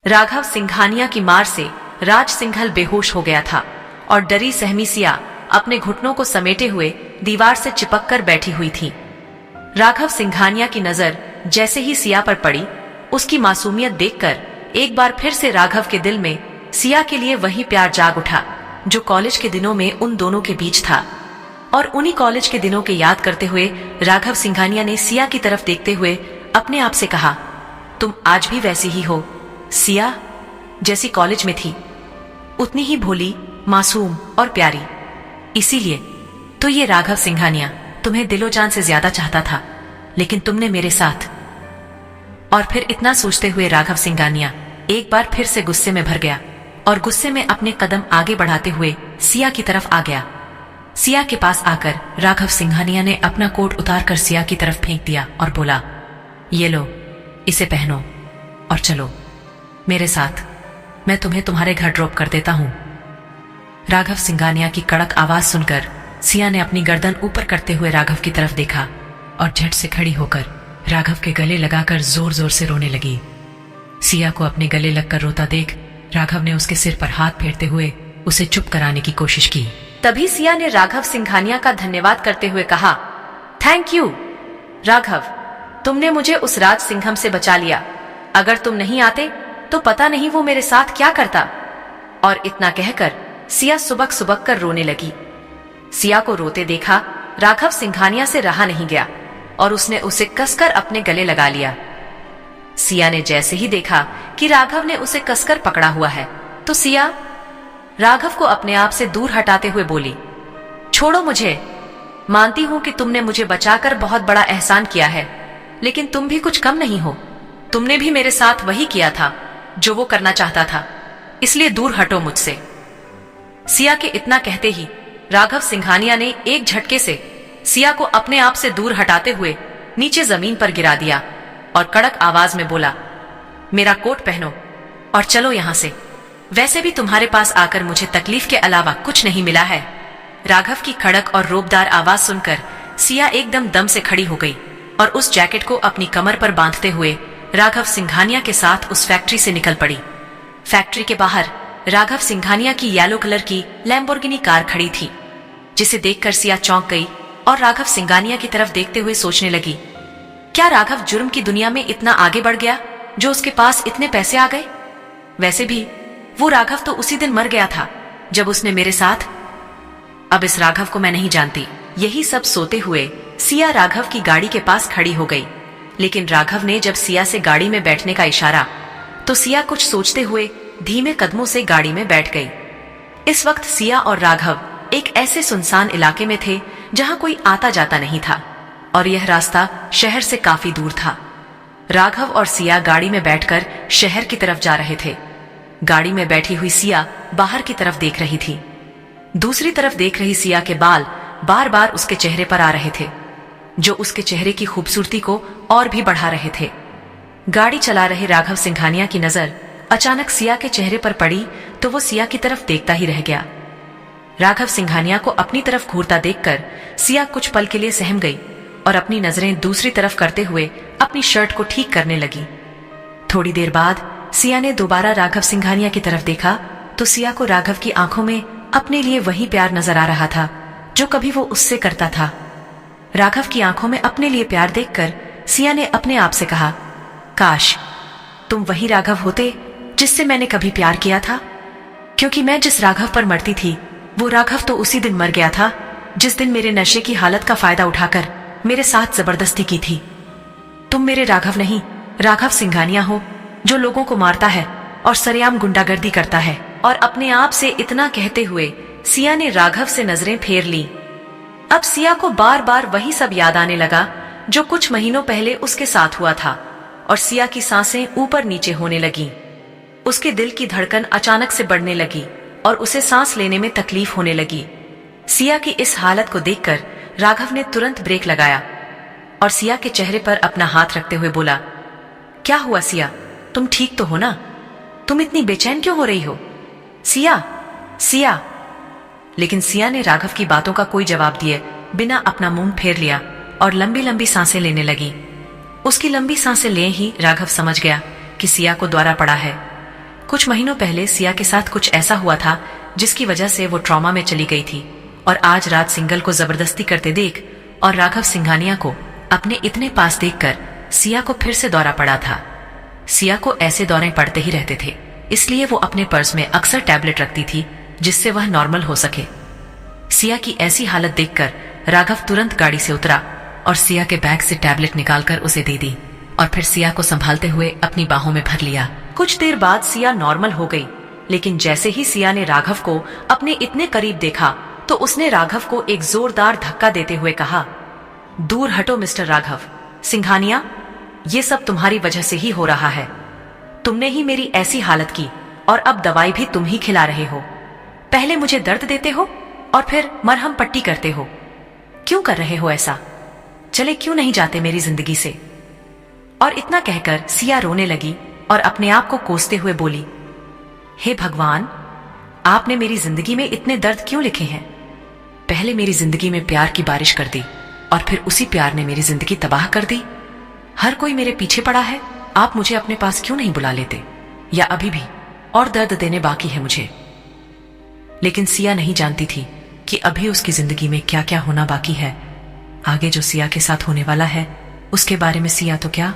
राघव सिंघानिया की मार से राज सिंघल बेहोश हो गया था और डरी सहमी सिया अपने घुटनों को समेटे हुए दीवार से चिपक कर बैठी हुई थी। राघव सिंघानिया की नजर जैसे ही सिया पर पड़ी, उसकी मासूमियत देखकर एक बार फिर से राघव के दिल में सिया के लिए वही प्यार जाग उठा जो कॉलेज के दिनों में उन दोनों के बीच था। और उन्हीं कॉलेज के दिनों के याद करते हुए राघव सिंघानिया ने सिया की तरफ देखते हुए अपने आप से कहा, तुम आज भी वैसी ही हो सिया, जैसी कॉलेज में थी, उतनी ही भोली, मासूम और प्यारी। इसीलिए तो ये राघव सिंघानिया तुम्हें दिलो जान से ज्यादा चाहता था, लेकिन तुमने मेरे साथ। और फिर इतना सोचते हुए राघव सिंघानिया एक बार फिर से गुस्से में भर गया और गुस्से में अपने कदम आगे बढ़ाते हुए सिया की तरफ आ गया। सिया के पास आकर राघव सिंघानिया ने अपना कोट उतारकर सिया की तरफ फेंक दिया और बोला, ये लो, इसे पहनो और चलो मेरे साथ, मैं तुम्हें तुम्हारे घर ड्रॉप कर देता हूं। राघव सिंघानिया की कड़क आवाज सुनकर सिया ने अपनी गर्दन ऊपर करते हुए राघव की तरफ देखा और झट से खड़ी होकर राघव के गले लगाकर जोर जोर से रोने लगी। सिया को अपने गले लगकर रोता देख राघव ने उसके सिर पर हाथ फेरते हुए उसे चुप कराने की कोशिश की। तभी सिया ने राघव सिंघानिया का धन्यवाद करते हुए कहा, थैंक यू राघव, तुमने मुझे उस राज सिंघम से बचा लिया। अगर तुम नहीं आते तो पता नहीं वो मेरे साथ क्या करता। और इतना कहकर सिया सुबक सुबक कर रोने लगी। सिया को रोते देखा राघव सिंघानिया से रहा नहीं गया और उसने उसे कसकर अपने गले लगा लिया। सिया ने जैसे ही देखा कि राघव ने उसे कसकर पकड़ा हुआ है, तो सिया राघव को अपने आप से दूर हटाते हुए बोली, छोड़ो मुझे, मानती हूं कि तुमने मुझे बचाकर बहुत बड़ा एहसान किया है, लेकिन तुम भी कुछ कम नहीं हो। तुमने भी मेरे साथ वही किया था जो वो करना चाहता था, इसलिए दूर हटो मुझसे। सिया के इतना कहते ही राघव सिंघानिया ने एक झटके से सिया को अपने आप से दूर हटाते हुए नीचे जमीन पर गिरा दिया और कड़क आवाज में बोला, मेरा कोट पहनो और चलो यहां से। वैसे भी तुम्हारे पास आकर मुझे तकलीफ के अलावा कुछ नहीं मिला है। राघव की खड़क और रोबदार आवाज सुनकर सिया एकदम दम से खड़ी हो गई और उस जैकेट को अपनी कमर पर बांधते हुए राघव सिंघानिया के साथ उस फैक्ट्री से निकल पड़ी। फैक्ट्री के बाहर राघव सिंघानिया की येलो कलर की लैम्बोर्गिनी कार खड़ी थी, जिसे देखकर सिया चौंक गई और राघव सिंघानिया की तरफ देखते हुए सोचने लगी, क्या राघव जुर्म की दुनिया में इतना आगे बढ़ गया जो उसके पास इतने पैसे आ गए? वैसे भी वो राघव तो उसी दिन मर गया था जब उसने मेरे साथ। अब इस राघव को मैं नहीं जानती। यही सब सोते हुए सिया राघव की गाड़ी के पास खड़ी हो गई, लेकिन राघव ने जब सिया से गाड़ी में बैठने का इशारा, तो सिया कुछ सोचते हुए धीमे कदमों से गाड़ी में बैठ गई। इस वक्त सिया और राघव एक ऐसे सुनसान इलाके में थे जहां कोई आता जाता नहीं था और यह रास्ता शहर से काफी दूर था। राघव और सिया गाड़ी में बैठकर शहर की तरफ जा रहे थे। गाड़ी में बैठी हुई सिया बाहर की तरफ देख रही थी। दूसरी तरफ देख रही सिया के बाल बार बार उसके चेहरे पर आ रहे थे, जो उसके चेहरे की खूबसूरती को और भी बढ़ा रहे थे। गाड़ी चला रहे राघव सिंघानिया की नजर अचानक सिया के चेहरे पर पड़ी तो वो सिया की तरफ देखता ही रह गया। राघव सिंघानिया को अपनी तरफ घूरता देखकर सिया कुछ पल के लिए सहम गई और अपनी नजरें दूसरी तरफ करते हुए अपनी शर्ट को ठीक करने लगी। थोड़ी देर बाद सिया ने दोबारा राघव सिंघानिया की तरफ देखा तो सिया को राघव की आंखों में अपने लिए वही प्यार नजर आ रहा था जो कभी वो उससे करता था। राघव की आंखों में अपने लिए प्यार देखकर सिया ने अपने आप से कहा, काश तुम वही राघव होते जिससे मैंने कभी प्यार किया था, क्योंकि मैं जिस राघव पर मरती थी वो राघव तो उसी दिन मर गया था जिस दिन मेरे नशे की हालत का फायदा उठाकर मेरे साथ जबरदस्ती की थी। तुम मेरे राघव नहीं, राघव सिंघानिया हो जो लोगों को मारता है और सरेआम गुंडागर्दी करता है। और अपने आप से इतना कहते हुए सिया ने राघव से नजरें फेर ली। अब सिया को बार बार वही सब याद आने लगा जो कुछ महीनों पहले उसके साथ हुआ था और सिया की सांसें ऊपर नीचे होने लगी। उसके दिल की धड़कन अचानक से बढ़ने लगी और उसे सांस लेने में तकलीफ होने लगी। सिया की इस हालत को देखकर राघव ने तुरंत ब्रेक लगाया और सिया के चेहरे पर अपना हाथ रखते हुए बोला, क्या हुआ सिया, तुम ठीक तो हो ना? तुम इतनी बेचैन क्यों हो रही हो? सिया, सिया। लेकिन सिया ने राघव की बातों का कोई जवाब दिए बिना अपना मुंह फेर लिया और लंबी लंबी सांसें लेने लगी। उसकी लंबी सांसें ले ही राघव समझ गया कि सिया को द्वारा पड़ा है कुछ महीनों पहले सिया के साथ कुछ ऐसा हुआ था जिसकी वजह से वो ट्रॉमा में चली गई थी, और आज राज सिंघल को जबरदस्ती करते देख और राघव सिंघानिया को अपने इतने पास देखकर सिया को फिर से दौरा पड़ा था। सिया को ऐसे दौरे पड़ते ही रहते थे, इसलिए वो अपने पर्स में अक्सर टैबलेट रखती थी जिससे वह नॉर्मल हो सके। सिया की ऐसी हालत देखकर राघव तुरंत गाड़ी से उतरा और सिया के बैग से टैबलेट निकालकर उसे दे दी और फिर सिया को संभालते हुए अपनी बाहों में भर लिया। कुछ देर बाद सिया नॉर्मल हो गई, लेकिन जैसे ही सिया ने राघव को अपने इतने करीब देखा तो उसने राघव को एक जोरदार धक्का देते हुए कहा, दूर हटो मिस्टर राघव सिंघानिया, ये सब तुम्हारी वजह से ही हो रहा है। तुमने ही मेरी ऐसी हालत की और अब दवाई भी तुम ही खिला रहे हो। पहले मुझे दर्द देते हो और फिर मरहम पट्टी करते हो। क्यों कर रहे हो ऐसा? चले क्यों नहीं जाते मेरी जिंदगी से? और इतना कहकर सिया रोने लगी और अपने आप को कोसते हुए बोली, हे भगवान, आपने मेरी जिंदगी में इतने दर्द क्यों लिखे हैं? पहले मेरी जिंदगी में प्यार की बारिश कर दी और फिर उसी प्यार ने मेरी जिंदगी तबाह कर दी। हर कोई मेरे पीछे पड़ा है, आप मुझे अपने पास क्यों नहीं बुला लेते? या अभी भी और दर्द देने बाकी है मुझे? लेकिन सिया नहीं जानती थी कि अभी उसकी जिंदगी में क्या क्या होना बाकी है। आगे जो सिया के साथ होने वाला है उसके बारे में सिया तो क्या,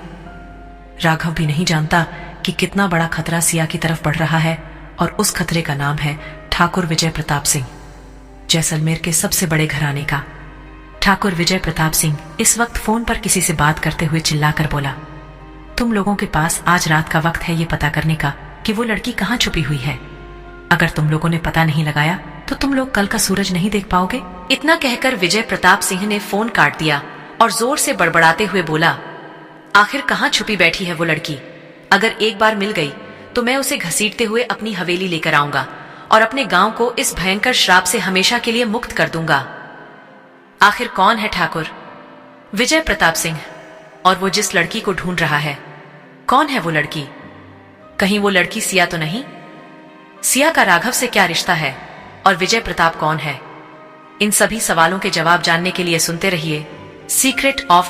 राघव भी नहीं जानता कि कितना बड़ा खतरा सिया की तरफ बढ़ रहा है, और उस खतरे का नाम है ठाकुर विजय प्रताप सिंह, जैसलमेर के सबसे बड़े घराने का। ठाकुर विजय प्रताप सिंह इस वक्त फोन पर किसी से बात करते हुए चिल्लाकर बोला, तुम लोगों के पास आज रात का वक्त है ये पता करने का कि वो लड़की कहाँ छुपी हुई है। अगर तुम लोगों ने पता नहीं लगाया तो तुम लोग कल का सूरज नहीं देख पाओगे। इतना कहकर विजय प्रताप सिंह ने फोन काट दिया और जोर से बड़बड़ाते हुए बोला, आखिर कहाँ छुपी बैठी है वो लड़की? अगर एक बार मिल गई तो मैं उसे घसीटते हुए अपनी हवेली लेकर आऊंगा और अपने गांव को इस भयंकर श्राप से हमेशा के लिए मुक्त कर दूंगा। आखिर कौन है ठाकुर? विजय प्रताप सिंह। और वो जिस लड़की को ढूंढ रहा है, कौन है वो लड़की? कहीं वो लड़की सिया तो नहीं? सिया का राघव से क्या रिश्ता है और विजय प्रताप कौन है? इन सभी सवालों के जवाब जानने के लिए सुनते रहिए सीक्रेट ऑफ